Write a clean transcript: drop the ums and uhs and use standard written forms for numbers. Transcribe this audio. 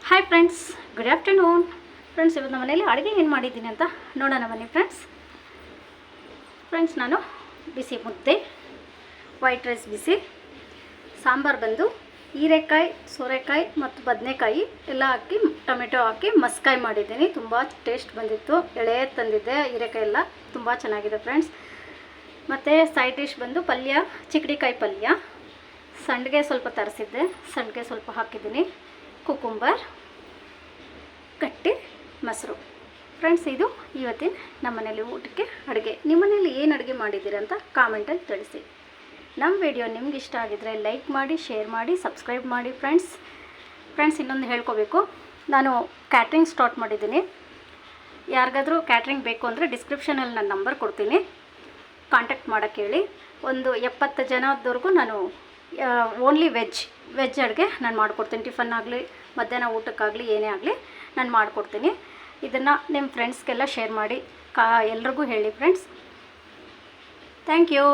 Hi friends, good afternoon. Friends, ಇವತ್ತು ನಮ್ಮ ಮನೇಲಿ ಅಡುಗೆ ಏನು ಮಾಡಿದ್ದೀನಿ ಅಂತ ನೋಡೋಣ ಬನ್ನಿ ಫ್ರೆಂಡ್ಸ್. ನಾನು ಬಿಸಿ ಮುದ್ದೆ, ವೈಟ್ ರೈಸ್ ಬಿಸಿ, ಸಾಂಬಾರು ಬಂದು ಹೀರೆಕಾಯಿ, ಸೋರೆಕಾಯಿ ಮತ್ತು ಬದನೆಕಾಯಿ ಎಲ್ಲ ಹಾಕಿ ಟೊಮೆಟೊ ಹಾಕಿ ಮಸ್ಕಾಯಿ ಮಾಡಿದ್ದೀನಿ. ತುಂಬ ಟೇಸ್ಟ್ ಬಂದಿತ್ತು. ಎಳೆ ತಂದಿದ್ದೆ, ಹೀರೆಕಾಯಿ ಎಲ್ಲ ತುಂಬ ಚೆನ್ನಾಗಿದೆ ಫ್ರೆಂಡ್ಸ್. ಮತ್ತು ಸೈಡ್ ಡಿಶ್ ಬಂದು ಪಲ್ಯ, ಚಿಕ್ಕಡಿಕಾಯಿ ಪಲ್ಯ, ಸಂಡಿಗೆ ಸ್ವಲ್ಪ ತರಿಸಿದ್ದೆ, ಸಂಡಿಗೆ ಸ್ವಲ್ಪ ಹಾಕಿದ್ದೀನಿ, ಕುಕುಂಬರ್, ಗಟ್ಟಿ ಮೊಸರು. ಫ್ರೆಂಡ್ಸ್, ಇದು ಇವತ್ತಿನ ನಮ್ಮ ಮನೇಲಿ ಊಟಕ್ಕೆ ಅಡುಗೆ. ನಿಮ್ಮ ಮನೇಲಿ ಏನು ಅಡುಗೆ ಮಾಡಿದ್ದೀರಿ ಅಂತ ಕಾಮೆಂಟಲ್ಲಿ ತಿಳಿಸಿ. ನಮ್ಮ ವಿಡಿಯೋ ನಿಮ್ಗೆ ಇಷ್ಟ ಆಗಿದರೆ ಲೈಕ್ ಮಾಡಿ, ಶೇರ್ ಮಾಡಿ, ಸಬ್ಸ್ಕ್ರೈಬ್ ಮಾಡಿ ಫ್ರೆಂಡ್ಸ್. ಇನ್ನೊಂದು ಹೇಳ್ಕೋಬೇಕು, ನಾನು ಕ್ಯಾಟ್ರಿಂಗ್ ಸ್ಟಾರ್ಟ್ ಮಾಡಿದ್ದೀನಿ. ಯಾರಿಗಾದರೂ ಕ್ಯಾಟ್ರಿಂಗ್ ಬೇಕು ಅಂದರೆ ಡಿಸ್ಕ್ರಿಪ್ಷನಲ್ಲಿ ನನ್ನ ನಂಬರ್ ಕೊಡ್ತೀನಿ, ಕಾಂಟ್ಯಾಕ್ಟ್ ಮಾಡೋಕ್ಕೆ ಹೇಳಿ. ಒಂದು 70 ಜನದವರೆಗೂ ನಾನು ಓನ್ಲಿ ವೆಜ್ ಅಡುಗೆ ನಾನು ಮಾಡಿಕೊಡ್ತೀನಿ. ಟಿಫನ್ ಆಗಲಿ, ಮಧ್ಯಾಹ್ನ ಊಟಕ್ಕಾಗಲಿ, ಏನೇ ಆಗಲಿ ನಾನು ಮಾಡಿಕೊಡ್ತೀನಿ. ಇದನ್ನು ನಿಮ್ಮ ಫ್ರೆಂಡ್ಸ್ಗೆಲ್ಲ ಶೇರ್ ಮಾಡಿ, ಎಲ್ರಿಗೂ ಹೇಳಿ ಫ್ರೆಂಡ್ಸ್. Thank you.